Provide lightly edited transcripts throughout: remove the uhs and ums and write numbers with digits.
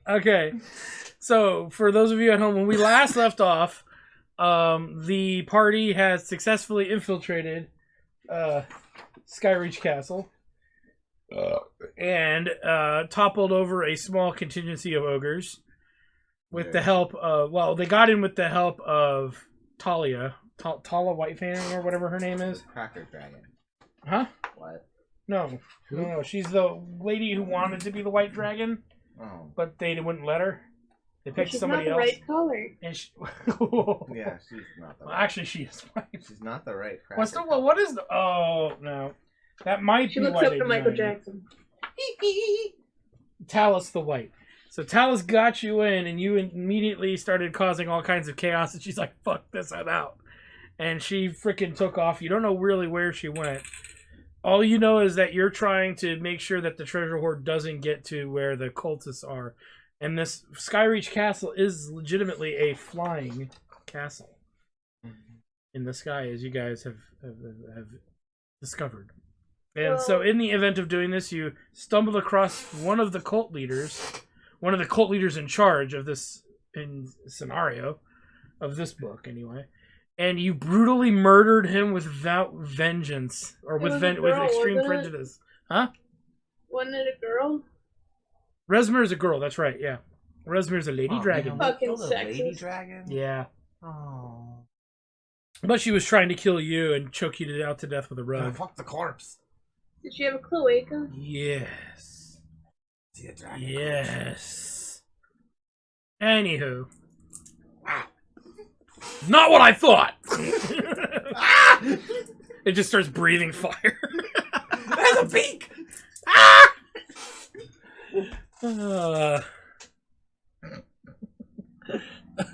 Okay. So, for those of you at home, when we last left off, the party has successfully infiltrated Skyreach Castle and toppled over a small contingency of ogres with the help of... Well, they got in with the help of Talia. Tala Whitefang, or whatever her name is. Cracker Dragon. Huh? What? No. No, she's the lady who wanted to be the White Dragon, but they wouldn't let her. They picked somebody else. She's not the right color. And she... Yeah, she's not the right. Well, actually, she is white. She's not the right cracker. What's the... Well, what is the... Oh, no. That might She be looks why up they to Michael denied it. Jackson. Talus the White. So Talus got you in, and you immediately started causing all kinds of chaos, and she's like, fuck this, I'm out. And she freaking took off. You don't know really where she went. All you know is that you're trying to make sure that the treasure hoard doesn't get to where the cultists are. And this Skyreach Castle is legitimately a flying castle in the sky, as you guys have discovered. And so in the event of doing this, you stumble across one of the cult leaders in charge of this scenario, of this book anyway. And you brutally murdered him without vengeance, or with extreme prejudice. Huh? Wasn't it a girl? Resmer is a girl, that's right, yeah. Resmer's a lady dragon. Fucking lady sexist. dragon? Yeah. Oh. But she was trying to kill you and choke you out to death with a rug. Fuck the corpse. Did she have a cloaca? Yes. See a dragon. Yes. Anywho. Not what I thought! It just starts breathing fire. It has a beak!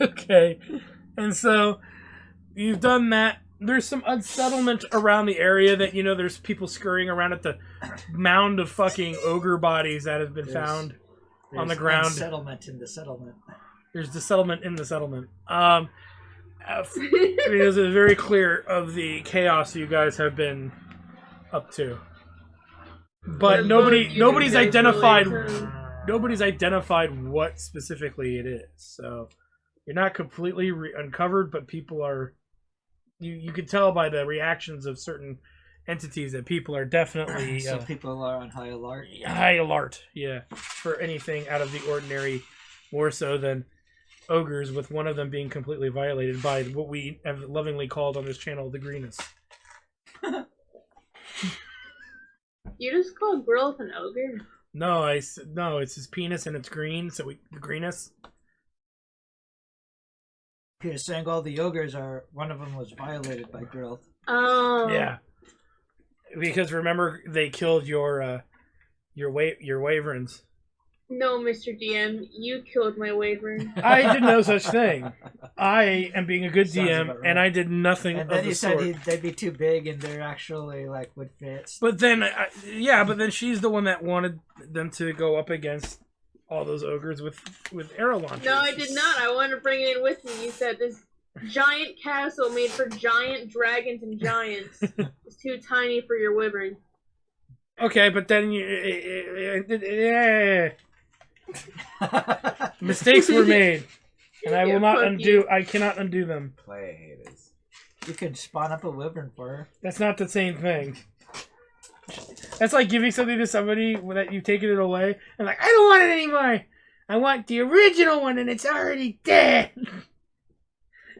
Okay. And so, you've done that. There's some unsettlement around the area that, you know, there's people scurrying around at the mound of fucking ogre bodies that have been found on the ground. There's settlement in the settlement. There's the settlement in the settlement. Because it's very clear of the chaos you guys have been up to. But nobody's identified what specifically it is. So you're not completely uncovered, but people are... You can tell by the reactions of certain entities that people are definitely... So people are on high alert? High alert, yeah. For anything out of the ordinary, more so than ogres, with one of them being completely violated by what we have lovingly called on this channel the greenest. You just called Grilth an ogre? No, no, it's his penis and it's green, so the greenest. You're saying all the ogres are... One of them was violated by Grilth. Oh. Yeah. Because remember, they killed your wyverns. No, Mr. DM, you killed my wyvern. I did no such thing. I am being a good DM, right. and I did nothing And of then the you sort. said they'd be too big and they're actually, like, would fit. But then, but then she's the one that wanted them to go up against all those ogres with arrow launchers. No, I did not. I wanted to bring it in with me. You said this giant castle made for giant dragons and giants is too tiny for your wyvern. Okay, but then mistakes were made, and I will not undo. I cannot undo them. Play haters. You could spawn up a wyvern for her. That's not the same thing. That's like giving something to somebody that you've taken it away, and like, I don't want it anymore. I want the original one, and it's already dead.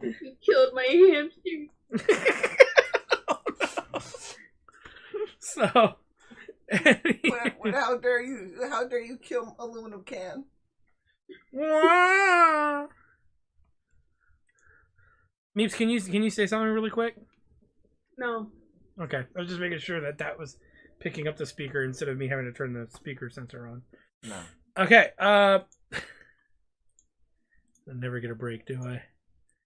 You killed my hamster. So, how dare you? How dare you kill aluminum can? Meeps, can you say something really quick? No. Okay, I was just making sure that was picking up the speaker instead of me having to turn the speaker sensor on. No. Okay, I never get a break, do I?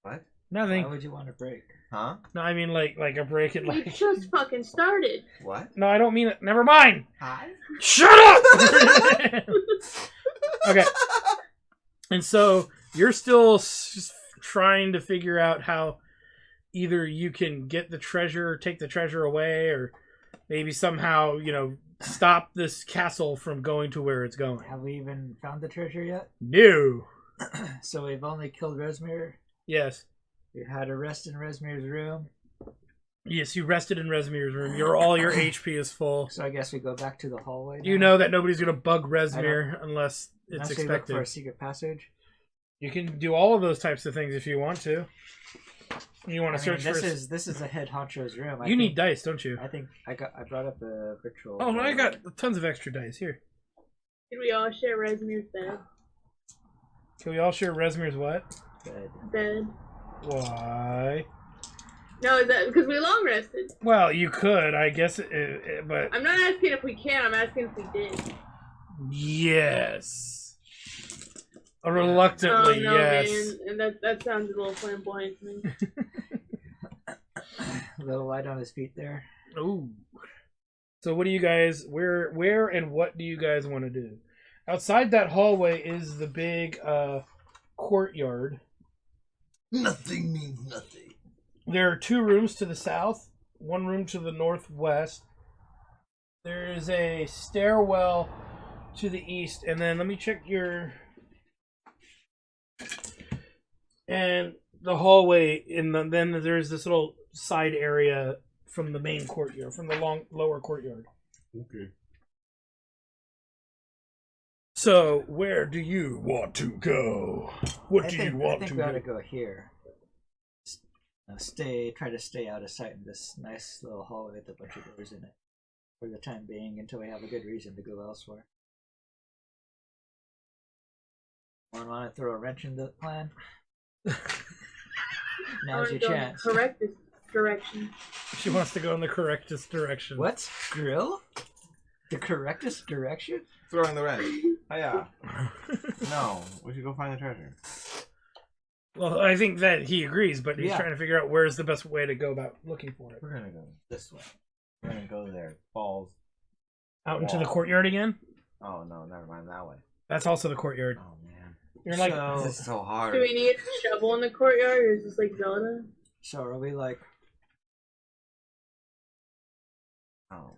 What? Nothing. Why would you want a break? Huh? No, I mean like a break and We like. just fucking started. What? No, I don't mean it. Never mind. Hi? Shut up! Okay. And so you're still just trying to figure out how either you can get the treasure, take the treasure away, or maybe somehow, stop this castle from going to where it's going. Have we even found the treasure yet? No. So we've only killed Resmir. Yes. We had a rest in Resmir's room. Yes, you rested in Resmir's room. All your HP is full. So I guess we go back to the hallway now? You know that nobody's going to bug Resmir unless it's Unless we look expected. for a secret passage. You can do all of those types of things if you want to. You want to search for... This is a head honcho's room. You need dice, don't you? I think I brought up a virtual... Oh, no, I got tons of extra dice. Here. Can we all share Resmir's bed? Can we all share Resmir's what? Bed. Why? No, is that because we long rested? Well, you could, I guess, but... I'm not asking if we can, I'm asking if we did. Yes. Reluctantly, no, yes. Man. And that sounds a little flamboyant to me. A little light on his feet there. Ooh. So what do you guys... Where and what do you guys want to do? Outside that hallway is the big courtyard. Nothing means nothing. There are 2 rooms to the south, 1 room to the northwest. There is a stairwell to the east, and then let me check your... And the hallway, then there's this little side area from the main courtyard, from the lower courtyard. Okay. So, where do you want to go? I think we ought to go here. Try to stay out of sight in this nice little hallway with a bunch of doors in it for the time being until we have a good reason to go elsewhere. Want to throw a wrench in the plan? Now's your chance. Correct direction. She wants to go in the correctest direction. What? Grill? The correctest direction? Throwing the wrench. Oh yeah. No, we should go find the treasure. Well, I think that he agrees, but he's Yeah. trying to figure out where's the best way to go about looking for it. We're gonna go this way. We're gonna go there. Balls. Out into the courtyard again? Oh no, never mind that way. That's also the courtyard. Oh man. You're like... This is so hard. Do we need a shovel in the courtyard, or is this like Zelda? So are we like Oh.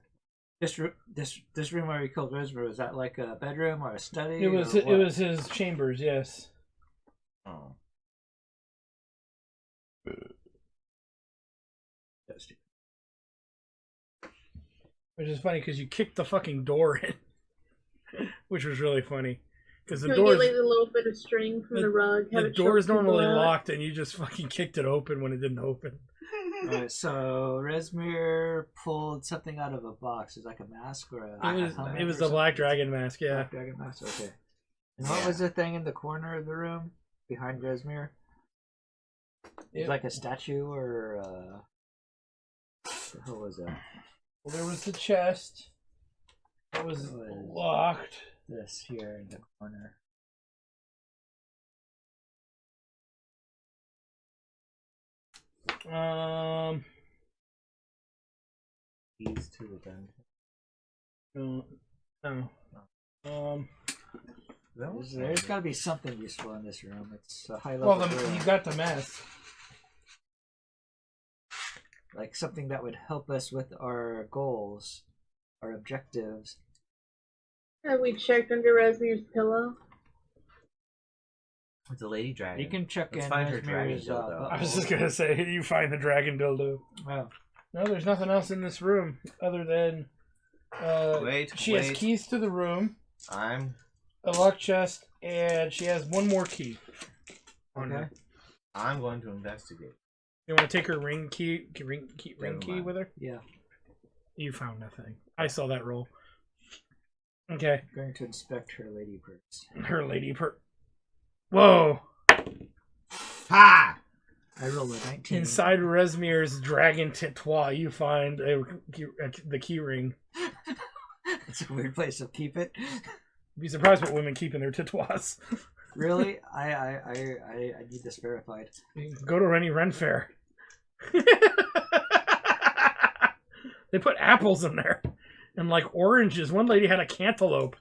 this room where we killed Resmer? Was that like a bedroom or a study? It was his chambers, yes. Oh. Which is funny because you kicked the fucking door in. Which was really funny. Because the Can door we get like a little bit of string from the rug? the door is normally locked and you just fucking kicked it open when it didn't open. Alright, so Resmir pulled something out of a box. Is it like a mask or a helmet It was or the something? black dragon mask, yeah. Black dragon mask, okay. And what was the thing in the corner of the room behind Resmir? It was like a statue or what the hell was that? Well, there was the chest. That was locked. This here in the corner. Keys to the dungeon. No. There's got to be something useful in this room. It's a high level Well, room. you got the mask. Like something that would help us with our goals, our objectives. Have we checked under Resmir's pillow? It's a lady dragon. You can check Let's in find her dragon Resmir's. dildo. I was just gonna say, you find the dragon dildo. Well, No, there's nothing else in this room other than she has keys to the room, I'm a locked chest, and she has one more key. On her. I'm going to investigate. You want to take her ring key with her? yeah. You found nothing. I saw that roll. Okay, I'm going to inspect her lady purse. her lady Whoa! Ha! I rolled a 19. Inside Resmir's dragon titois, you find the key ring. It's a weird place to keep it. Be surprised what women keep in their titois. Really? I need this verified. Go to any Ren fair. They put apples in there and like oranges. One lady had a cantaloupe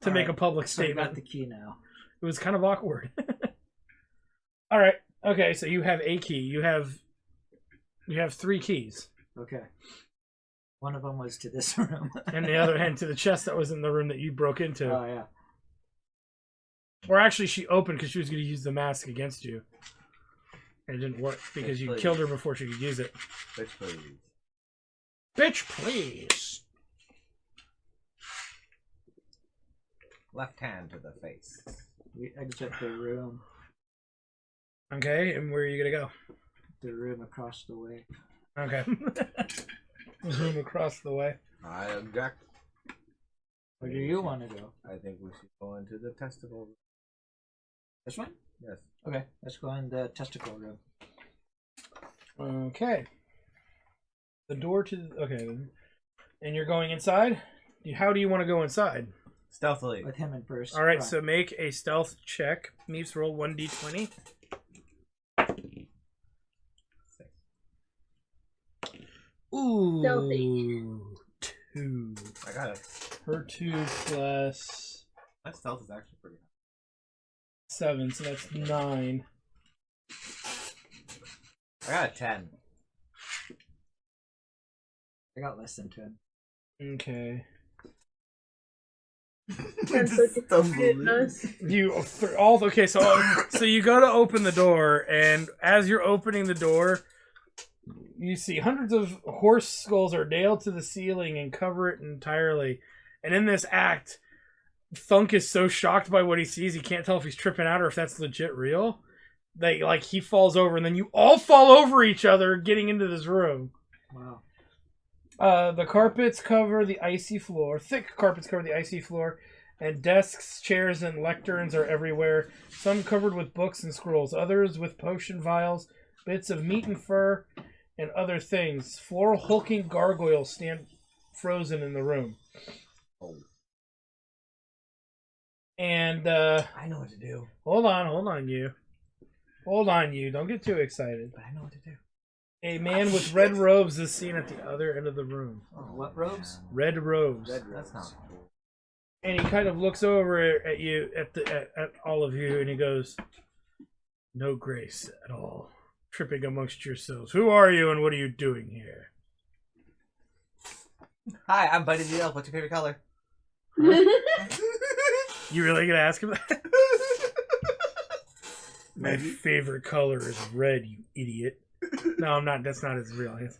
to make a public So I statement. got the key now. It was kind of awkward. All right. Okay. So you have a key. You have 3 keys. Okay. One of them was to this room. And the other hand to the chest that was in the room that you broke into. Oh, yeah. Or actually, she opened because she was going to use the mask against you. And it didn't work because you killed her before she could use it. Bitch, please. Bitch, please. Left hand to the face. We exit the room. Okay, and where are you going to go? The room across the way. Okay. Room across the way. I object. Where do you want to go? I think we should go into the testicle. This one? Yes. Okay, let's go in the testicle room. Okay. The door to... Okay. And you're going inside? How do you want to go inside? Stealthily. With him in first. Alright, so make a stealth check. Meeps, roll 1d20. 6. Ooh. Stealthy. 2. I got it. Her 2 plus My stealth is actually pretty high. 7, so that's 9. I got a 10. I got less than 10. Okay. I'm so disappointed in us. Okay, so you go to open the door, and as you're opening the door, you see hundreds of horse skulls are nailed to the ceiling and cover it entirely. And in this act, Thunk is so shocked by what he sees, he can't tell if he's tripping out or if that's legit real. He falls over, and then you all fall over each other getting into this room. Wow. The carpets cover the icy floor. Thick carpets cover the icy floor, and desks, chairs, and lecterns are everywhere. Some covered with books and scrolls, others with potion vials, bits of meat and fur, and other things. Floral hulking gargoyles stand frozen in the room. Oh. And I know what to do. hold on, you. Hold on, you. Don't get too excited. But I know what to do. A man with red robes is seen at the other end of the room. Oh, what robes? Red robes. Red That's not cool. And he kind of looks over at you, at all of you, and he goes, "No grace at all. Tripping amongst yourselves. Who are you, and what are you doing here?" Hi, I'm Buddy the Elf. What's your favorite color? You really gonna ask him that? My Maybe. favorite color is red, you idiot. No, I'm not. That's not his real answer.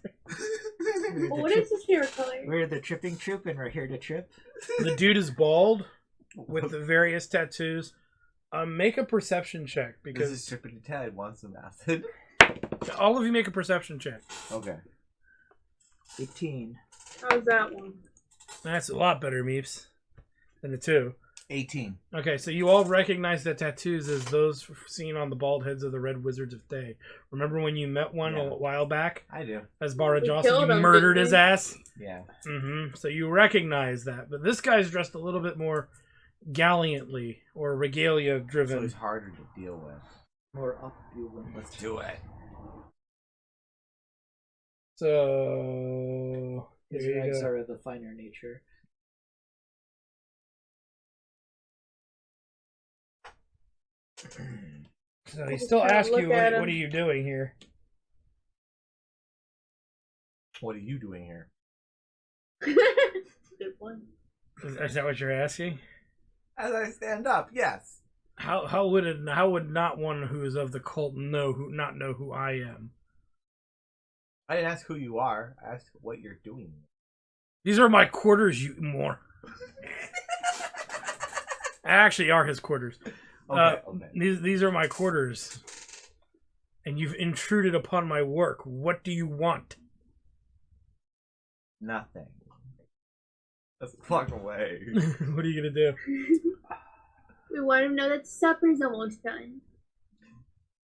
Well, what is his favorite color? We're the tripping troop, and we're here to trip. The dude is bald with the various tattoos. Make a perception check Because because Trippity Ted wants some acid. all of you make a perception check. Okay. 18. How's that one? That's a lot better, Meeps, than the 2. 18. Okay, so you all recognize the tattoos as those seen on the bald heads of the Red Wizards of Thay. Remember when you met one a while back? I do. As Bara We Johnson, killed you him, murdered didn't his we? ass? Yeah. So you recognize that. But this guy's dressed a little bit more gallantly or regalia So driven. it's harder to deal with. More opulent. Let's do it. So His there you rags go. are of a finer nature. So he still Look asks you, at what him. are you doing here? What are you doing here? Good one. Is that what you're asking? As I stand up, yes. How would not one who is of the cult not know who I am? I didn't ask who you are. I asked what you're doing. These are my quarters, you more. Actually, are his quarters. Okay. These are my quarters, and you've intruded upon my work. What do you want? Nothing. Let's walk away. What are you gonna do? We want him to know that supper's almost done.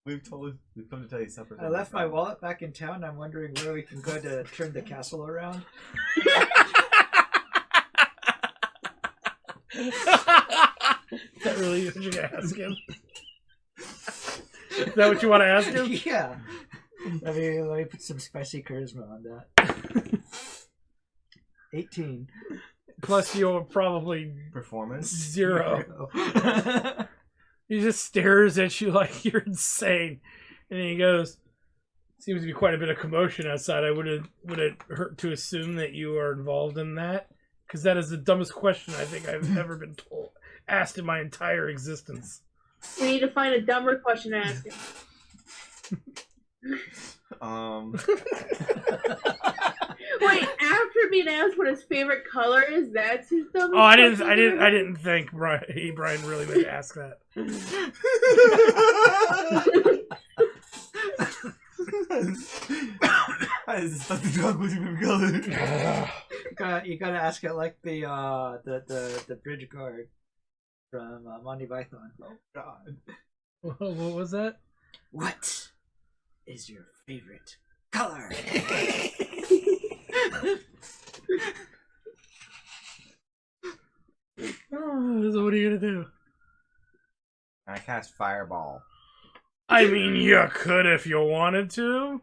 We've come to tell you supper. I left my wallet back in town. I'm wondering where we can go to turn the castle around. Is that really what you're gonna ask him? Is that what you want to ask him? Yeah. Let me put some spicy charisma on that. 18. Plus, you'll probably performance 0. He just stares at you like you're insane, and then he goes, Seems to be quite a bit of commotion outside. Would it hurt to assume that you are involved in that? Because that is the dumbest question I think I've ever been asked in my entire existence. We need to find a dumber question to ask him. Wait, after being asked what his favorite color is, that's his dumbest Oh, I question? didn't think Brian really meant to ask that. Is this the dog with your color? You gotta ask it like the bridge guard from Monty Python. Oh God. What was that? What is your favorite color? Oh, so what are you gonna do? I cast Fireball. I mean, you could if you wanted to.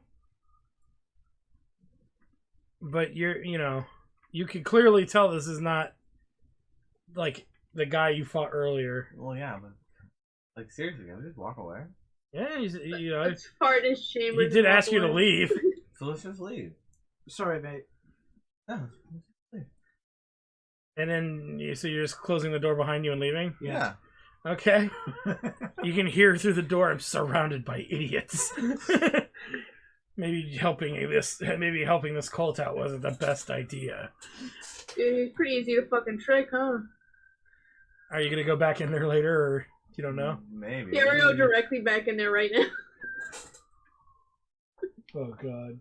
But you can clearly tell this is not like the guy you fought earlier. Well, yeah, but like seriously, can we just walk away? Yeah, Let's fart in his chamber. he did ask you to leave. So let's just leave. Sorry, mate. No. And then so you're just closing the door behind you and leaving? Yeah. Okay. You can hear through the door, I'm surrounded by idiots. Maybe helping this cult out wasn't the best idea. Dude, he's pretty easy to fucking trick, huh? Are you gonna go back in there later, or you don't know? Maybe. Yeah, we're gonna go directly back in there right now. Oh God.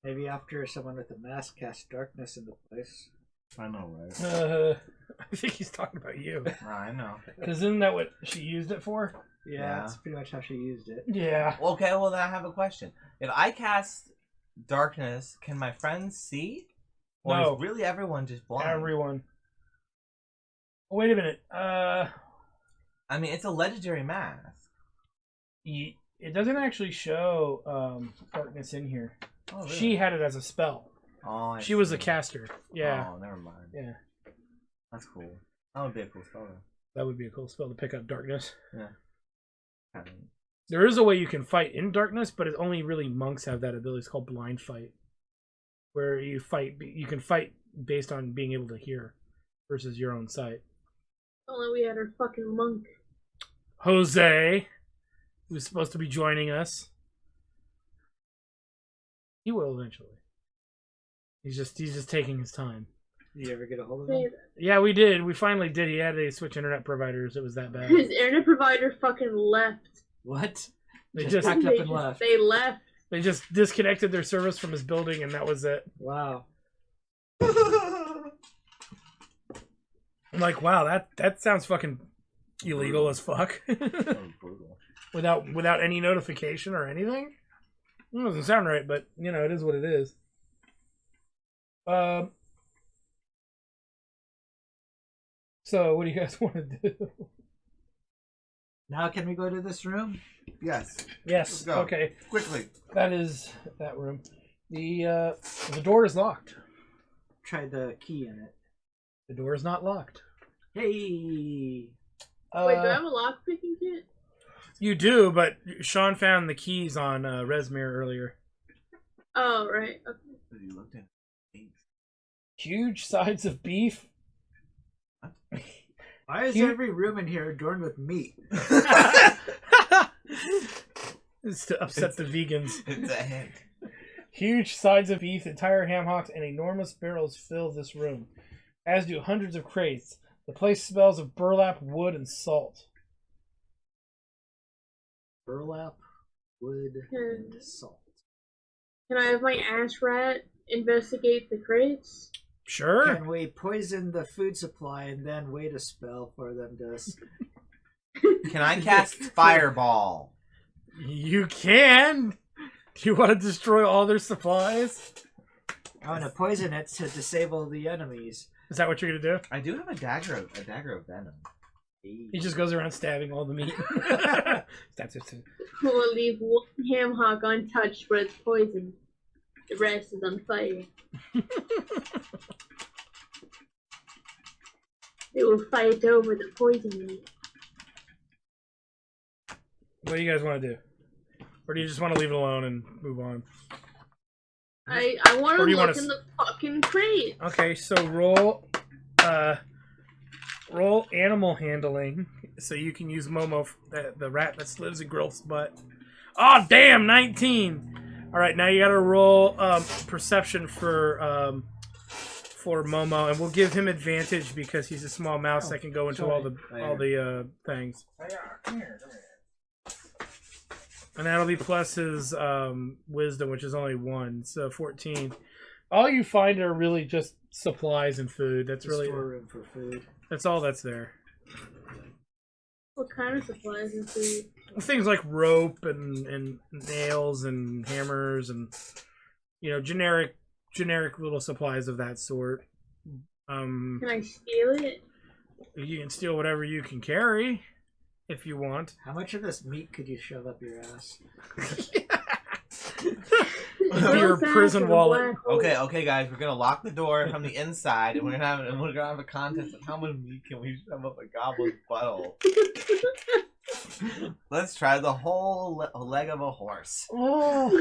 Maybe after someone with a mask casts darkness in the place. I know, right? I think he's talking about you. I know. Because isn't that what she used it for? Yeah, that's pretty much how she used it. Yeah. Okay, well then I have a question. If I cast darkness, can my friends see? Or No. is really everyone just blind? Everyone. Oh, wait a minute. I mean, it's a legendary mask. It doesn't actually show darkness in here. Oh, really? She had it as a spell. Oh, She was a see. caster. Yeah. Oh, never mind. Yeah. That's cool. That would be a cool spell. That would be a cool spell to pick up darkness. Yeah. Kind of. There is a way you can fight in darkness, but it's only really monks have that ability. It's called blind fight, where you can fight based on being able to hear versus your own sight. Only we had our fucking monk. Jose, who's supposed to be joining us, he will eventually. He's just taking his time. Did you ever get a hold of him? Yeah, we did. We finally did. He had to switch internet providers. It was that bad. His internet provider fucking left. What? They Just packed up and left. They left. They just disconnected their service from his building, and that was it. Wow. I'm like, wow, that sounds fucking illegal as fuck. without any notification or anything. It doesn't sound right, but it is what it is. So what do you guys want to do? Now can we go to this room? Yes. Yes. Let's go. Okay. Quickly. That is that room. The door is locked. Try the key in it. The door is not locked. Hey. Wait, do I have a lockpicking kit? You do, but Sean found the keys on Resmir earlier. Oh, right. Okay. You looked at Huge sides of beef. Why is every room in here adorned with meat? It's to upset the vegans. It's a hint. Huge sides of beef, entire ham hocks, and enormous barrels fill this room, as do hundreds of crates. The place smells of burlap, wood, and salt. Burlap, wood, and salt. Can I have my ash rat investigate the crates? Sure. Can we poison the food supply and then wait a spell for them to... Can I cast Fireball? You can. Do you want to destroy all their supplies? I want to poison it to disable the enemies. Is that what you're gonna do? I do have a dagger of venom. He just goes around stabbing all the meat. Stab. We'll leave one ham hock untouched, but it's poisoned. The rest is on fire. They will fight over the poison meat. What do you guys want to do? Or do you just want to leave it alone and move on? I want to Or do you look wanna in the fucking crate. Okay, so roll animal handling, so you can use Momo, the rat that lives in Grilth's butt. Oh damn, 19. All right, now you gotta roll perception for Momo, and we'll give him advantage because he's a small mouse that can go into all the things. And that'll be plus his wisdom, which is only 1, so 14. All you find are really just supplies and food. That's really storeroom for food. That's all that's there. What kind of supplies and food? Things like rope and nails and hammers and generic little supplies of that sort. Can I steal it? You can steal whatever you can carry if you want. How much of this meat could you shove up your ass? Your prison wallet. Okay, guys, we're gonna lock the door from the inside, and we're gonna have a contest of how much meat can we shove up a goblin's butthole. Let's try the whole leg of a horse. Oh.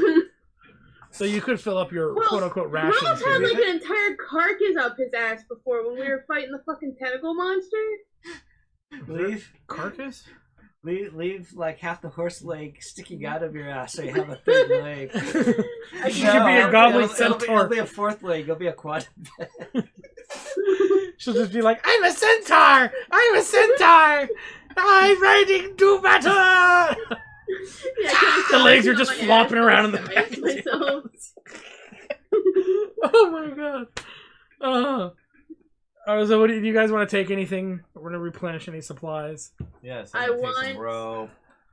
So you could fill up your quote-unquote rations. Ralph had like an entire carcass up his ass before when we were fighting the fucking tentacle monster. Leave carcass? Leave like half the horse leg sticking out of your ass, so you have a third leg. She could be a goblin centaur. It'll be a fourth leg. It'll be a quad. She'll just be like, "I'm a centaur. I'm a centaur. I'm ready to battle." The legs are just flopping around in the back. Oh my god. So what do you guys want to take? Anything? We're gonna replenish any supplies. Yes, I want want some rope.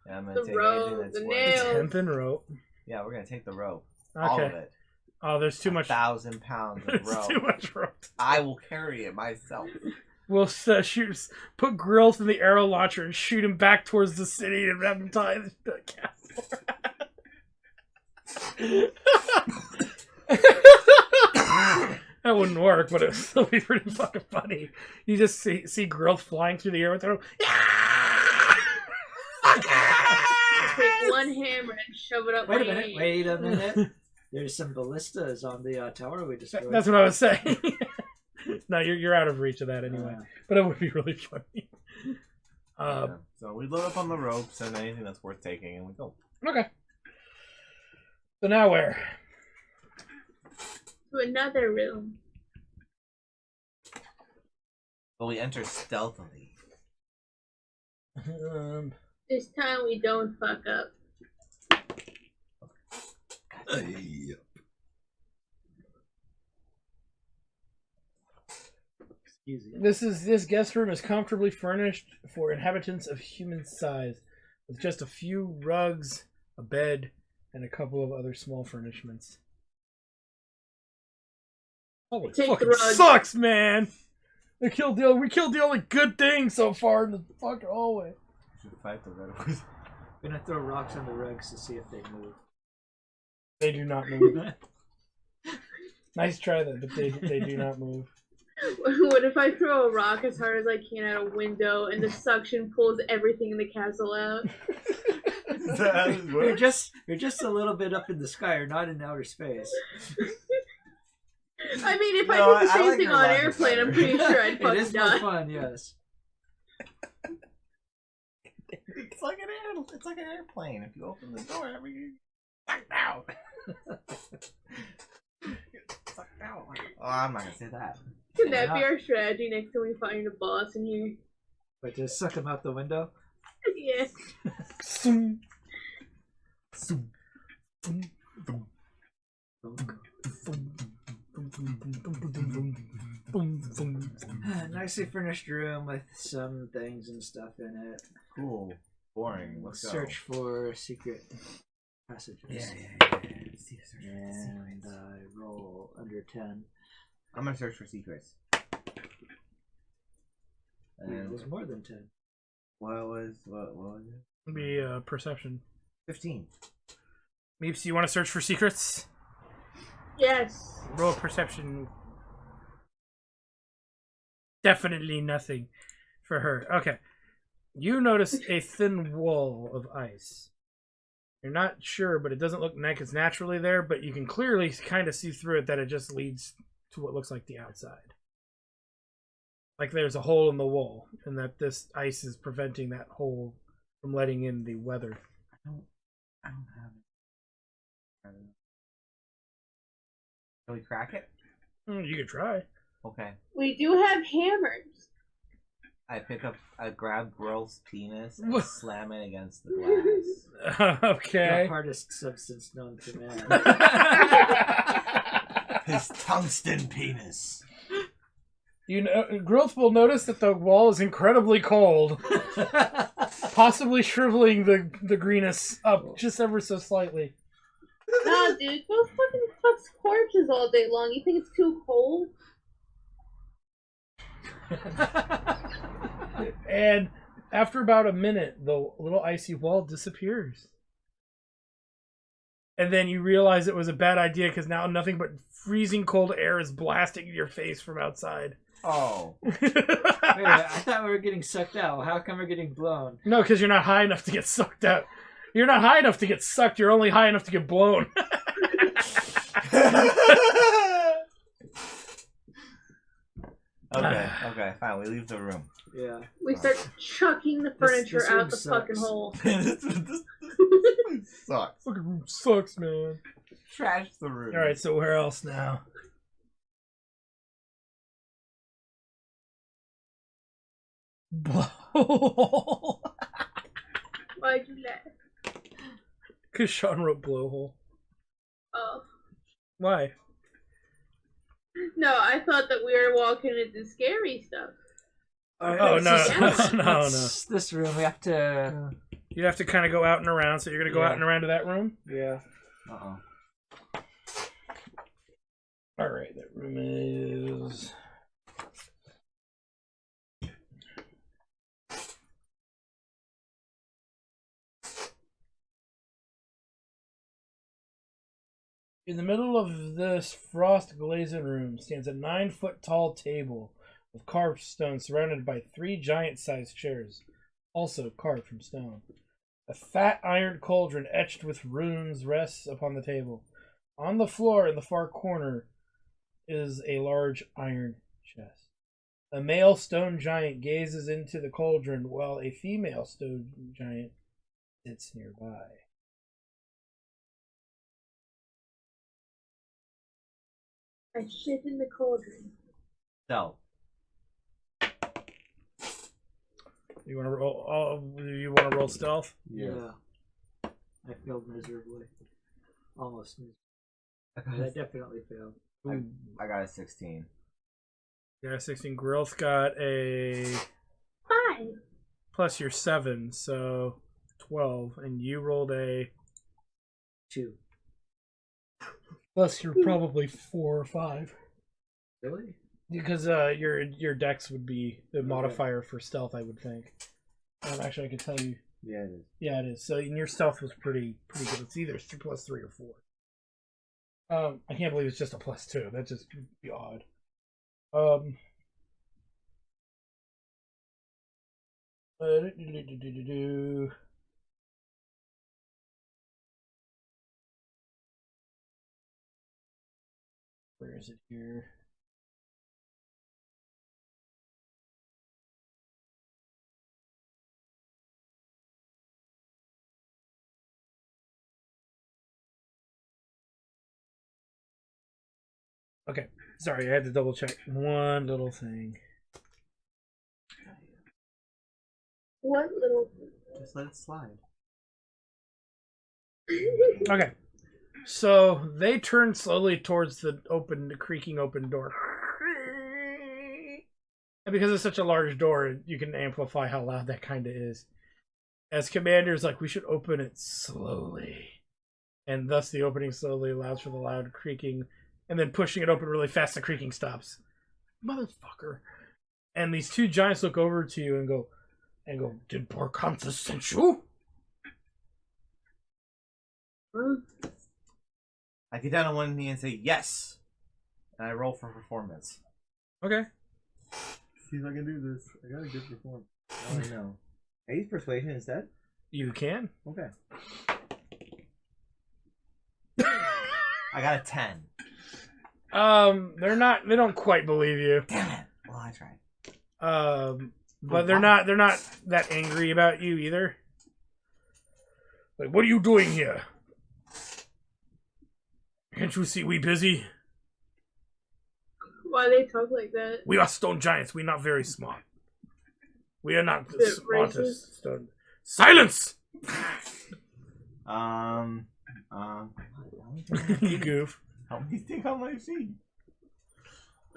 Yeah, I'm gonna the take rope, the nails. Hemp and rope. Yeah, we're gonna take the rope. Okay. All of it. Oh, there's too much. 1,000 pounds of rope. There's too much rope. I will carry it myself. We'll put Grilth in the arrow launcher and shoot him back towards the city and have him tie the castle. That wouldn't work, but it would still be pretty fucking funny. You just see Grilth flying through the air with her. Take one hammer and shove it up Wait my a minute. ass. Wait a minute. There's some ballistas on the tower we destroyed. That's what I was saying. No, you're out of reach of that anyway. But it would be really funny. Yeah. So we load up on the ropes and anything that's worth taking, and we go. Okay. So now where? To another room. But we enter stealthily. This time we don't fuck up. This guest room is comfortably furnished for inhabitants of human size, with just a few rugs, a bed, and a couple of other small furnishments. Holy fucking sucks, man! We killed the only good thing so far in the fucking hallway. Should fight the red horse. I'm gonna throw rocks on the rugs to see if they move. They do not move. Nice try, though, but they do not move. What if I throw a rock as hard as I can at a window and the suction pulls everything in the castle out? You're just a little bit up in the sky, you're not in outer space. I mean, if I did the same thing on airplane, I'm pretty sure I'd fucking die. It is more fun, yes. It's like an airplane. If you open the door, everything sucked out. Sucked out. Oh, I'm not gonna say that. Can that be our strategy next time we find a boss in here? But just suck him out the window? Yeah. Nicely furnished room with some things and stuff in it. Cool. Boring. Let's search for secret passages. Yeah. And roll under 10. I'm gonna search for secrets. It was more than 10. What was it? It'd be perception. 15. Meeps, you want to search for secrets? Yes. Roll perception. Definitely nothing for her. Okay. You notice a thin wall of ice You're not sure, but it doesn't look like it's naturally there, but you can clearly kind of see through it that it just leads to what looks like the outside. Like there's a hole in the wall, and that this ice is preventing that hole from letting in the weather. I don't have it. Can we crack it? You could try. Okay. We do have hammers. I grab Grilth's penis and slam it against the glass. Okay. The hardest substance known to man. His tungsten penis. You know, Grilth will notice that the wall is incredibly cold, possibly shriveling the greenest up just ever so slightly. Nah, dude, go fucking fucks corpses all day long. You think it's too cold? And after about a minute, the little icy wall disappears. And then you realize it was a bad idea because now nothing but freezing cold air is blasting in your face from outside. Oh. Wait, I thought we were getting sucked out. How come we're getting blown? No, because you're not high enough to get sucked out. You're not high enough to get sucked. You're only high enough to get blown. Okay, fine. We leave the room. Yeah. We start chucking the furniture this room out the fucking sucks. hole. this sucks. Fucking room sucks, man. Trash the room. All right, so where else now? Blowhole. Why'd you laugh? Because Sean wrote blowhole. Oh. Why? No, I thought that we were walking into scary stuff. Oh, no. This room, we have to... You have to kind of go out and around, so you're going to go out and around to that room? Yeah. Uh-oh. Alright, that room is... In the middle of this frost-glazed room stands a 9-foot-tall table with carved stone surrounded by 3 giant-sized chairs, also carved from stone. A fat iron cauldron etched with runes rests upon the table. On the floor in the far corner is a large iron chest. A male stone giant gazes into the cauldron while a female stone giant sits nearby. I shit in the cauldron. So. You want to roll? You want to roll stealth? Yeah. I failed miserably. Almost miserably. I definitely failed. I got a 16. Yeah, 16. Grilth got a 5. plus your 7, so 12, and you rolled a 2. plus you're probably 4 or 5. Really? Because your dex would be the modifier for stealth, I would think. Actually, I could tell you. Yeah, it is. Yeah, it is. So your stealth was pretty good. It's either plus 3 or 4. I can't believe it's just a plus 2. That just would be odd. Where is it here? Okay, sorry, I had to double check one little thing. What little... Just let it slide. Okay, so they turn slowly towards the creaking open door. And because it's such a large door, you can amplify how loud that kind of is. As Commander's like, we should open it slowly. And thus the opening slowly allows for the loud creaking. And then pushing it open really fast, the creaking stops. Motherfucker. And these 2 giants look over to you and go, did Borkanthus send you? I get down on one knee and say yes. And I roll for performance. Okay. See if I can do this. I got a good performance. Oh no. I use persuasion instead? You can. Okay. I got a 10. They don't quite believe you. Damn it. Well, I tried. But they're not that angry about you either. Like, what are you doing here? Can't you see we busy? Why they talk like that? We are stone giants. We're not very smart. We are not the Bit smartest stone. Silence! You goof. Help me think on my feet.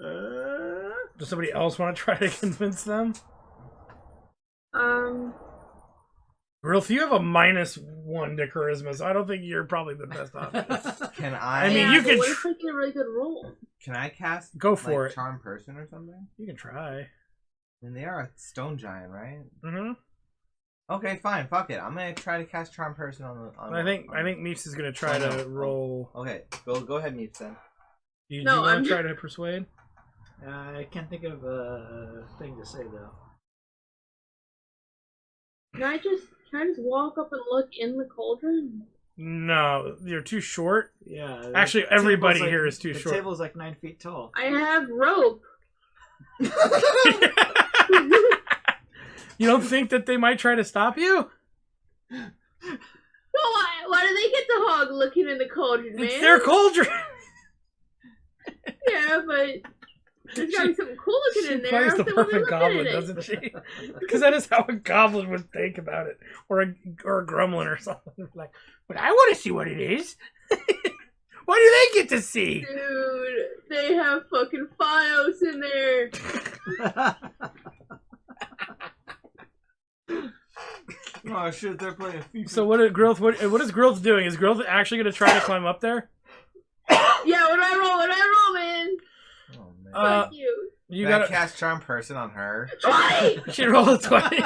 Does somebody else want to try to convince them? Grilth, you have a -1 to charisma, so I don't think you're probably the best option. Can I? I mean, yeah, you but can what if I get a really good roll? Can I cast? Go for like, it. Charm person or something? You can try. I mean, they are a stone giant, right? Mm-hmm. Okay, fine. Fuck it. I'm gonna try to cast charm person on the. I think Meeps is gonna try to roll. Okay, go ahead, Meeps then. Do you No, want I'm to try to persuade? I can't think of a thing to say though. Can I just walk up and look in the cauldron? No, you're too short. Yeah. Actually, the everybody table's here is too the short. The table's like 9 feet tall. I have rope. You don't think that they might try to stop you? Well, why do they get to hog looking in the cauldron, man? It's their cauldron. Yeah, but there's gotta be something cool looking She in there. plays else the they won't be perfect looking goblin, at it. doesn't she? Because that is how a goblin would think about it, or a gremlin or something. Like, but I want to see what it is. What do they get to see? Dude, they have fucking Fios in there. Oh shit! They're playing FIFA. So what is Grilth? What is Grilth doing? Is Grilth actually going to try to climb up there? Yeah, what do I roll, man? Oh man. Fuck you. You Can I got cast charm person on her. Try! She rolled a 20.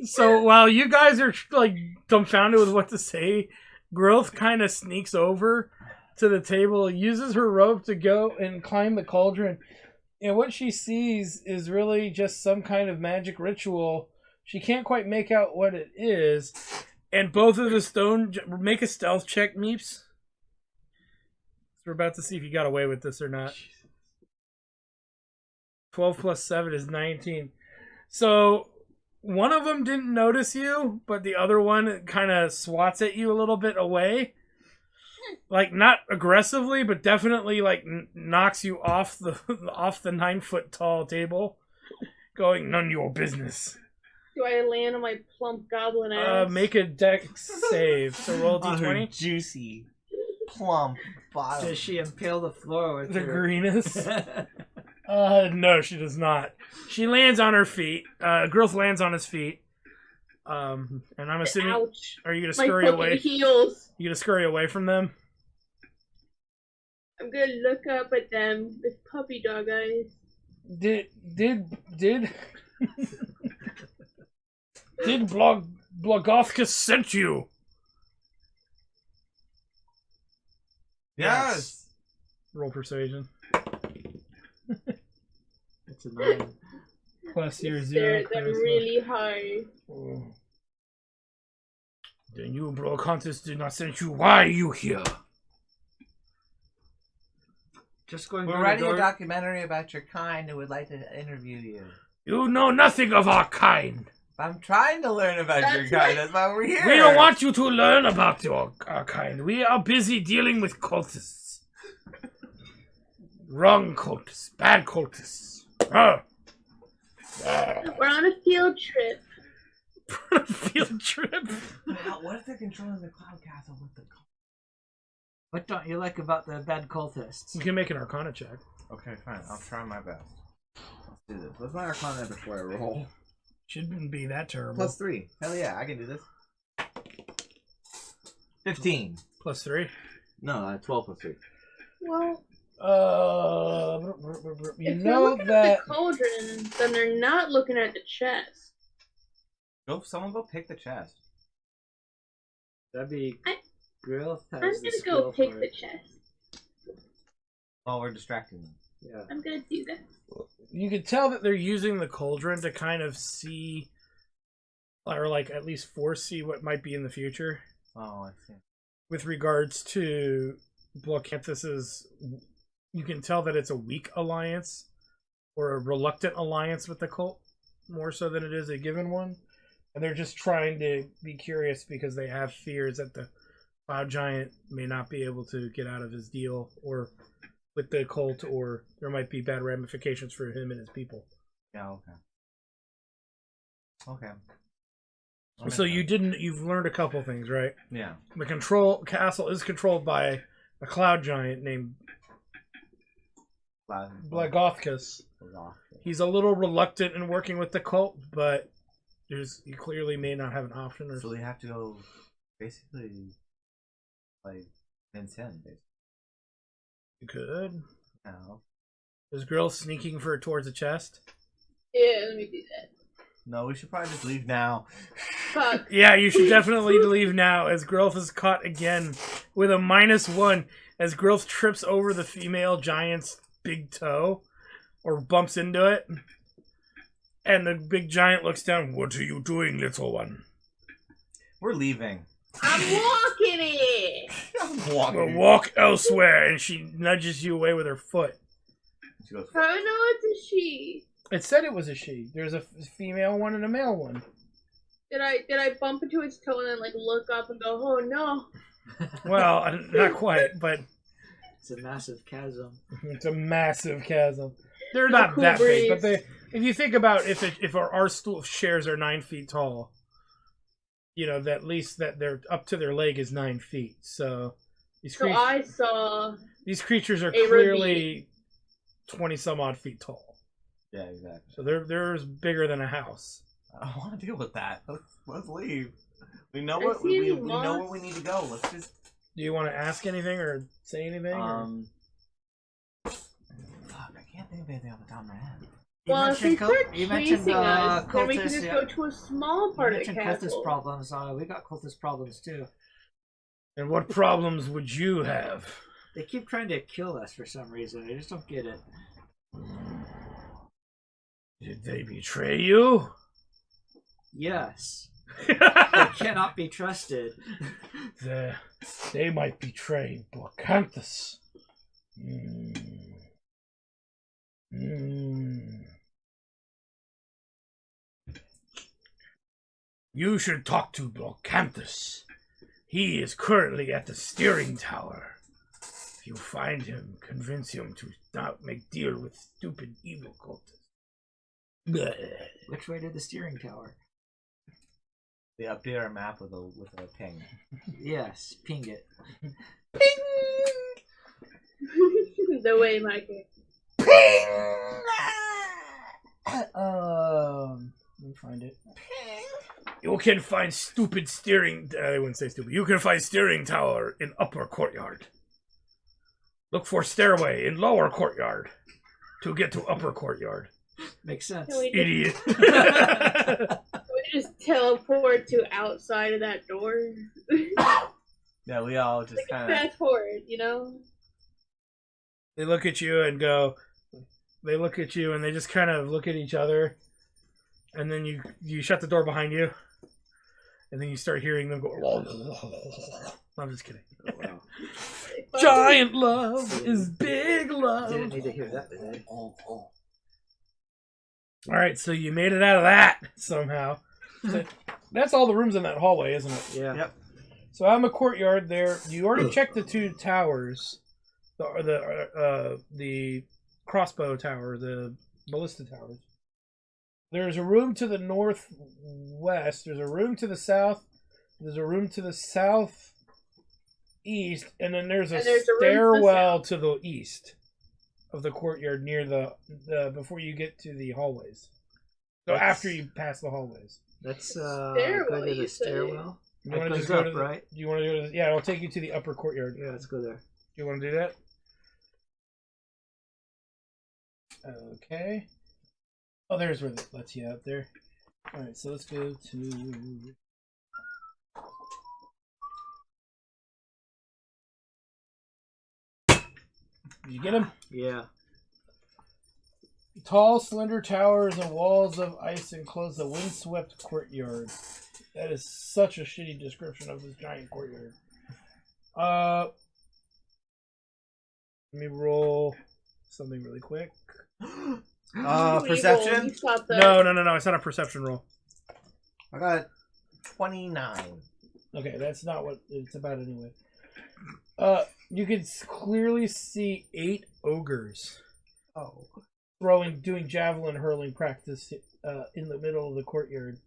So while you guys are like dumbfounded with what to say, Grilth kind of sneaks over to the table, uses her rope to go and climb the cauldron. And what she sees is really just some kind of magic ritual. She can't quite make out what it is. And both of the stone... Make a stealth check, Meeps. So we're about to see if you got away with this or not. 12 plus 7 is 19. So one of them didn't notice you, but the other one kind of swats at you a little bit away. Like, not aggressively, but definitely like knocks you off the 9-foot tall table, going, none of your business. Do I land on my plump goblin ass? Make a dex save. So roll On her d20. juicy, plump bottom. Does she impale the floor with The her... greenest. No, she does not. She lands on her feet. Grilth lands on his feet. And I'm assuming. Ouch. Are you gonna My scurry fucking away? heels. You gonna scurry away from them? I'm gonna look up at them with puppy dog eyes. Did Blogothcus sent you? Yes. Roll persuasion. It's a 9. Plus your They're 0. really high. Oh. Then you, Blogothcus, did not send you. Why are you here? Just going We're through writing the a door. documentary about your kind and would like to interview you. You know nothing of our kind. I'm trying to learn about your That's kind. right. That's why we're here. We don't want you to learn about our kind. We are busy dealing with cultists. Wrong cultists. Bad cultists. We're on a field trip. Field trip. What if they're controlling the cloud castle with the? What don't you like about the bad cultists? You can make an Arcana check. Okay, fine. I'll try my best. Let's do this. What's my Arcana before I roll? Shouldn't be that terrible. +3. Hell yeah, I can do this. 15. Plus 3. No, 12 plus 3. Well, You if they're know looking that. at the cauldron, then they're not looking at the chest. Someone go pick the chest. That'd be... Grilth has I'm the gonna skill go pick for the it. chest. While we're distracting them. Yeah. I'm gonna do that. You can tell that they're using the cauldron to kind of see, or like at least foresee what might be in the future. Oh, I see. with regards to Blocanthus's, you can tell that it's a weak alliance or a reluctant alliance with the cult, more so than it is a given one. And they're just trying to be curious because they have fears that the Cloud Giant may not be able to get out of his deal or with the cult, or there might be bad ramifications for him and his people. Yeah, okay. Okay. So you've learned a couple things, right? Yeah. The castle is controlled by a Cloud Giant named Blagothkus. He's a little reluctant in working with the cult, but he clearly may not have an option. So they have to go, basically, like, insane, basically. You could. No. Is Grilth sneaking towards the chest? Yeah, let me do that. No, we should probably just leave now. Fuck. Yeah, you should definitely leave now, as Grilth is caught again with a -1, as Grilth trips over the female giant's big toe, or bumps into it. And the big giant looks down. What are you doing, little one? We're leaving. I'm walking it! I'm walking. Well, walk elsewhere, and she nudges you away with her foot. She goes, How do I know it's a she? It said it was a she. There's a female one and a male one. Did I bump into its toe and then like look up and go, oh no? Well, not quite, but It's a massive chasm. it's a massive chasm. They're No not cool that big, but breeze. if you think about if our stool shares are 9 feet tall, you know, that at least that they're up to their leg is 9 feet. So So I saw these creatures are a clearly 20 some odd feet tall. yeah, exactly. So they're bigger than a house. I don't want to deal with that. Let's leave. We know I what see we any know where moths. we need to go. Let's just. Do you want to ask anything or say anything? Fuck, I can't think of anything off the top of my head. well, if they start you mentioned chasing us, then we can cultists, just yeah. go to a small part You of the mentioned cultist castle. problems. We got cultist problems too. And what problems would you have? They keep trying to kill us for some reason. I just don't get it. Did they betray you? Yes. They cannot be trusted. They might betray Blacanthus. You should talk to Blacanthus. He is currently at the steering tower. If you find him, convince him to not make deal with stupid evil cultists. Bleh. Which way to the steering tower? They update our map with a ping. Yes, ping it. The way Micah. Let me find it. You can find stupid steering. I wouldn't say stupid. You can find steering tower in upper courtyard. Look for stairway in lower courtyard to get to upper courtyard. Makes sense. Can we Idiot. just teleport to outside of that door? Yeah, we all just Like kind of. fast forward, you know? They look at you and go. They look at you and they just kind of look at each other, and then you shut the door behind you, and then you start hearing them go. I'm just kidding. Oh, wow. Giant love is big love. Didn't need to hear that today. All right, so you made it out of that somehow. That's all the rooms in that hallway, isn't it? Yeah. Yep. So out in the courtyard there, you already checked the two towers, the crossbow tower, the ballista towers. There's a room to the northwest. There's a room to the south. There's a room to the southeast, and then there's a And there's a room to the stairwell south. to the east of the courtyard near the before you get to the hallways. So That's- after you pass the hallways. Let's Stairwell, go to you the say? stairwell. You That want to goes just go up, to the, right? You want to go to the, yeah, it'll take you to the upper courtyard. Yeah, let's go there. You want to do that? Okay. Oh, there's where that lets you out there. Alright, so let's go to... Did you get him? Yeah. Tall, slender towers and walls of ice enclose the windswept courtyard. That is such a shitty description of this giant courtyard. Let me roll something really quick. Perception? You thought that. No. It's not a perception roll. I got 29. Okay, that's not what it's about anyway. You can clearly see 8 ogres doing javelin hurling practice in the middle of the courtyard.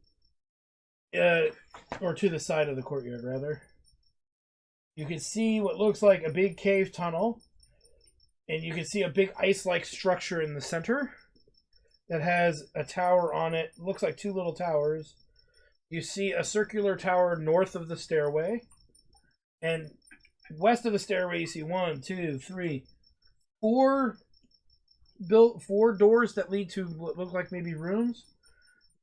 Or to the side of the courtyard, rather. You can see what looks like a big cave tunnel, and you can see a big ice-like structure in the center that has a tower on it. Looks like 2 little towers. You see a circular tower north of the stairway, and west of the stairway you see 1, 2, 3, 4 doors that lead to what look like maybe rooms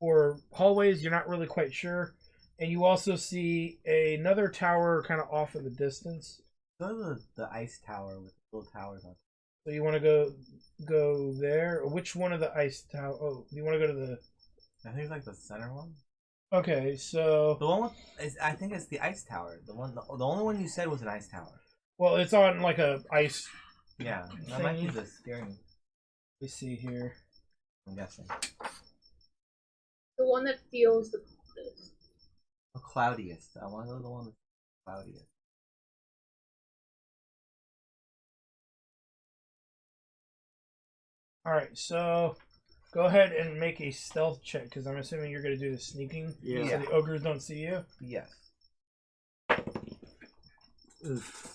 or hallways. You're not really quite sure. And you also see another tower kind of off in the distance. Go to the ice tower with the little towers on. So you want to go there? Or which one of the ice tower? Oh, you want to go to the? I think it's like the center one. Okay, so The one I think it's the ice tower. The only one you said was an ice tower. well, it's on like a ice. Yeah, that might be the steering. Let me see here. I'm guessing. The one that feels the coldest. The cloudiest. I want to go the one that's cloudiest. All right, so go ahead and make a stealth check because I'm assuming you're going to do the sneaking. Yeah. So the ogres don't see you. Yes. Oof.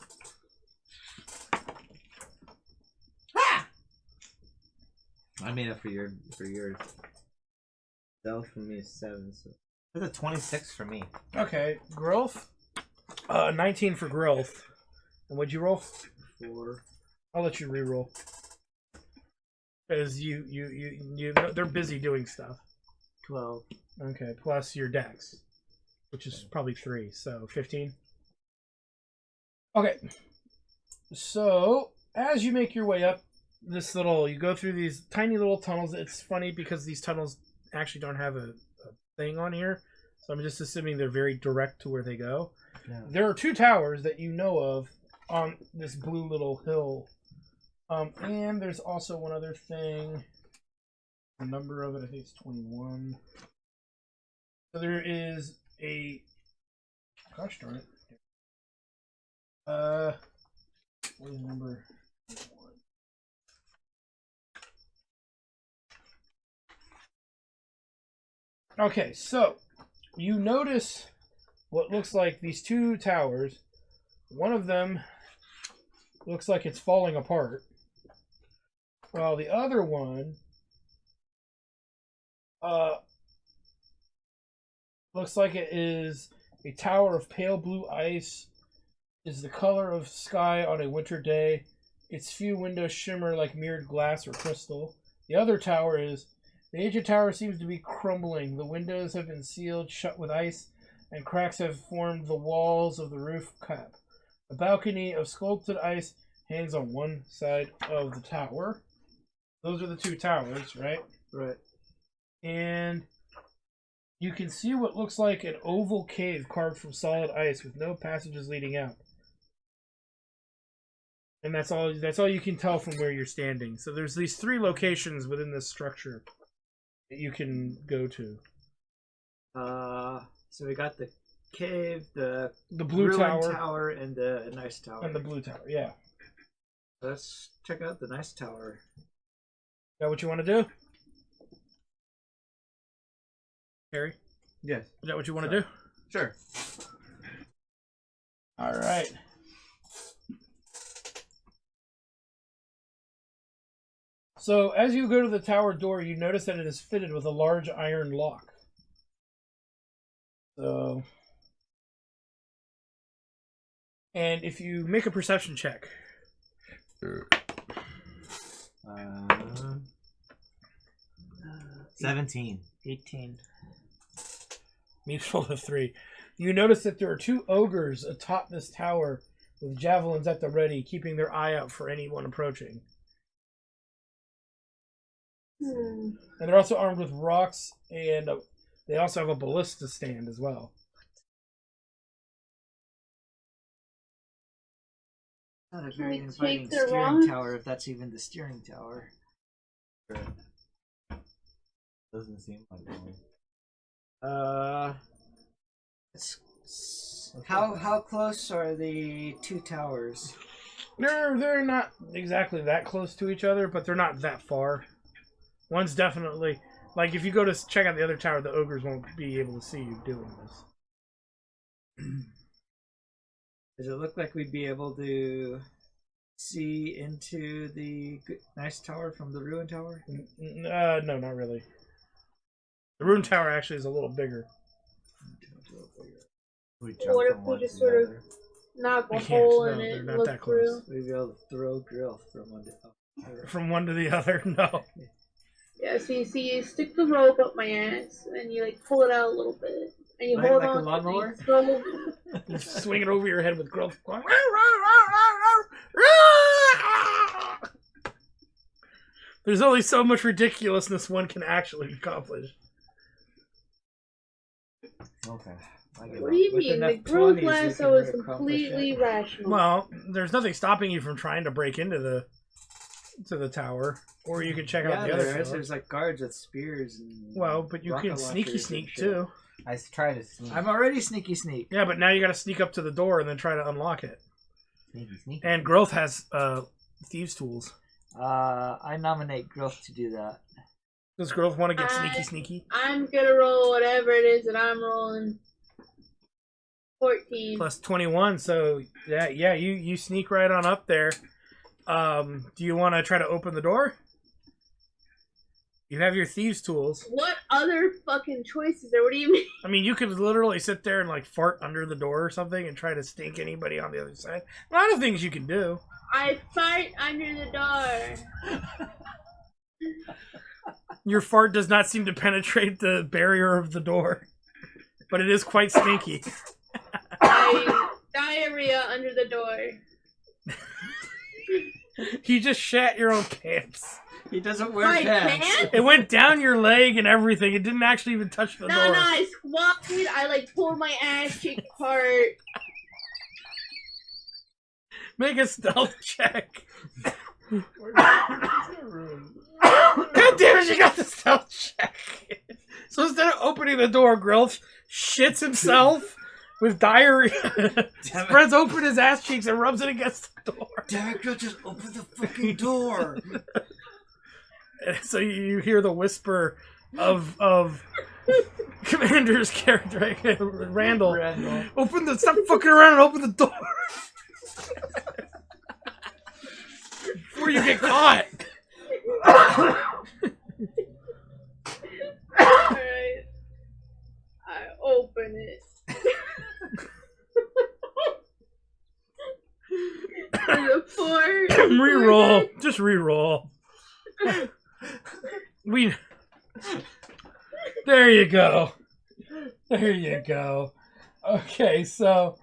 I made up for yours. Stealth for me is 7. So. There's a 26 for me. Okay, Grilth. 19 for Grilth. And what'd you roll? 4. I'll let you re-roll. Because you they're busy doing stuff. 12. Okay, plus your dex, which is probably 3, so 15. Okay, so as you make your way up this you go through these tiny little tunnels. It's funny because these tunnels actually don't have a thing on here, so I'm just assuming they're very direct to where they go. Yeah. There are 2 towers that you know of on this blue little hill. And there's also one other thing. The number of it, I think it's 21. So there is a... Gosh darn it. What is number 21? Okay, so you notice what looks like these 2 towers. One of them looks like it's falling apart, while the other one looks like it is a tower of pale blue ice, is the color of sky on a winter day. Its few windows shimmer like mirrored glass or crystal. The other tower is... The ancient tower seems to be crumbling. The windows have been sealed shut with ice, and cracks have formed the walls of the roof cap. A balcony of sculpted ice hangs on one side of the tower. Those are the 2 towers, right? Right. And you can see what looks like an oval cave carved from solid ice with no passages leading out. And that's all you can tell from where you're standing. So there's these 3 locations within this structure that you can go to. So we got the cave, the blue ruined tower, and the nice tower. and the blue tower. Yeah. Let's check out the nice tower. Is that what you want to do? Harry? Yes. Is that what you want to do? Sure. All right. So as you go to the tower door, you notice that it is fitted with a large iron lock. So, and if you make a perception check. 17. 18. Me rolled a 3. You notice that there are 2 ogres atop this tower with javelins at the ready, keeping their eye out for anyone approaching. And they're also armed with rocks, and they also have a ballista stand as well. Not a Can very we inviting take their steering wrongs? tower, if that's even the steering tower. Doesn't seem like one. How close are the two towers? They're not exactly that close to each other, but they're not that far. One's definitely like if you go to check out the other tower, the ogres won't be able to see you doing this. Does it look like we'd be able to see into the nice tower from the ruin tower? No, not really. The rune tower actually is a little bigger. We What if from we one just to sort the of other. knock a I can't, hole no, in they're it, not look that through? close. We'd be able to throw Grilth from one to the other. From one to the other, no. Yeah, so you stick the rope up my ass, and you like pull it out a little bit, and you Like- hold like a on to it, and lawnmower? you throw. You swing it over your head with growth. There's only so much ridiculousness one can actually accomplish. Okay. I give What up. do you With mean? The enough growth 20s, we lasso can is accomplish completely it. rational. Well, there's nothing stopping you from trying to break into the tower, or you can check out Yeah, the other there is. tower. There's like guards with spears and Well, but you rocket can sneaky launchers and sneak shit. too. I try to sneak. I'm already sneaky sneak. Yeah, but now you got to sneak up to the door and then try to unlock it. Sneaky. And Growth has thieves' tools. I nominate Grilth to do that. Does Growth want to get I- sneaky? I'm gonna roll whatever it is that I'm rolling. 14. Plus 21, so yeah, you sneak right on up there. Do you want to try to open the door? You have your thieves' tools. What other fucking choices there? What do you mean? I mean, you could literally sit there and like fart under the door or something and try to stink anybody on the other side. A lot of things you can do. I fart under the door. Your fart does not seem to penetrate the barrier of the door, but it is quite stinky. I diarrhea under the door. You just shat your own pants. He doesn't wear My pants. pants? It went down your leg and everything. It didn't actually even touch the No, door. I squatted. I like pulled my ass cheek apart. Make a stealth check. God damn it, you got the stealth check. So instead of opening the door, Grilth shits himself with diarrhea, spreads open his ass cheeks and rubs it against the door. Damn it, Grilth, just open the fucking door. So you hear the whisper of Commander's character, Randall. Stop fucking around and open the door. Before you get caught. Alright. I open it. For the four. Reroll. Just reroll. There you go. There you go. Okay, so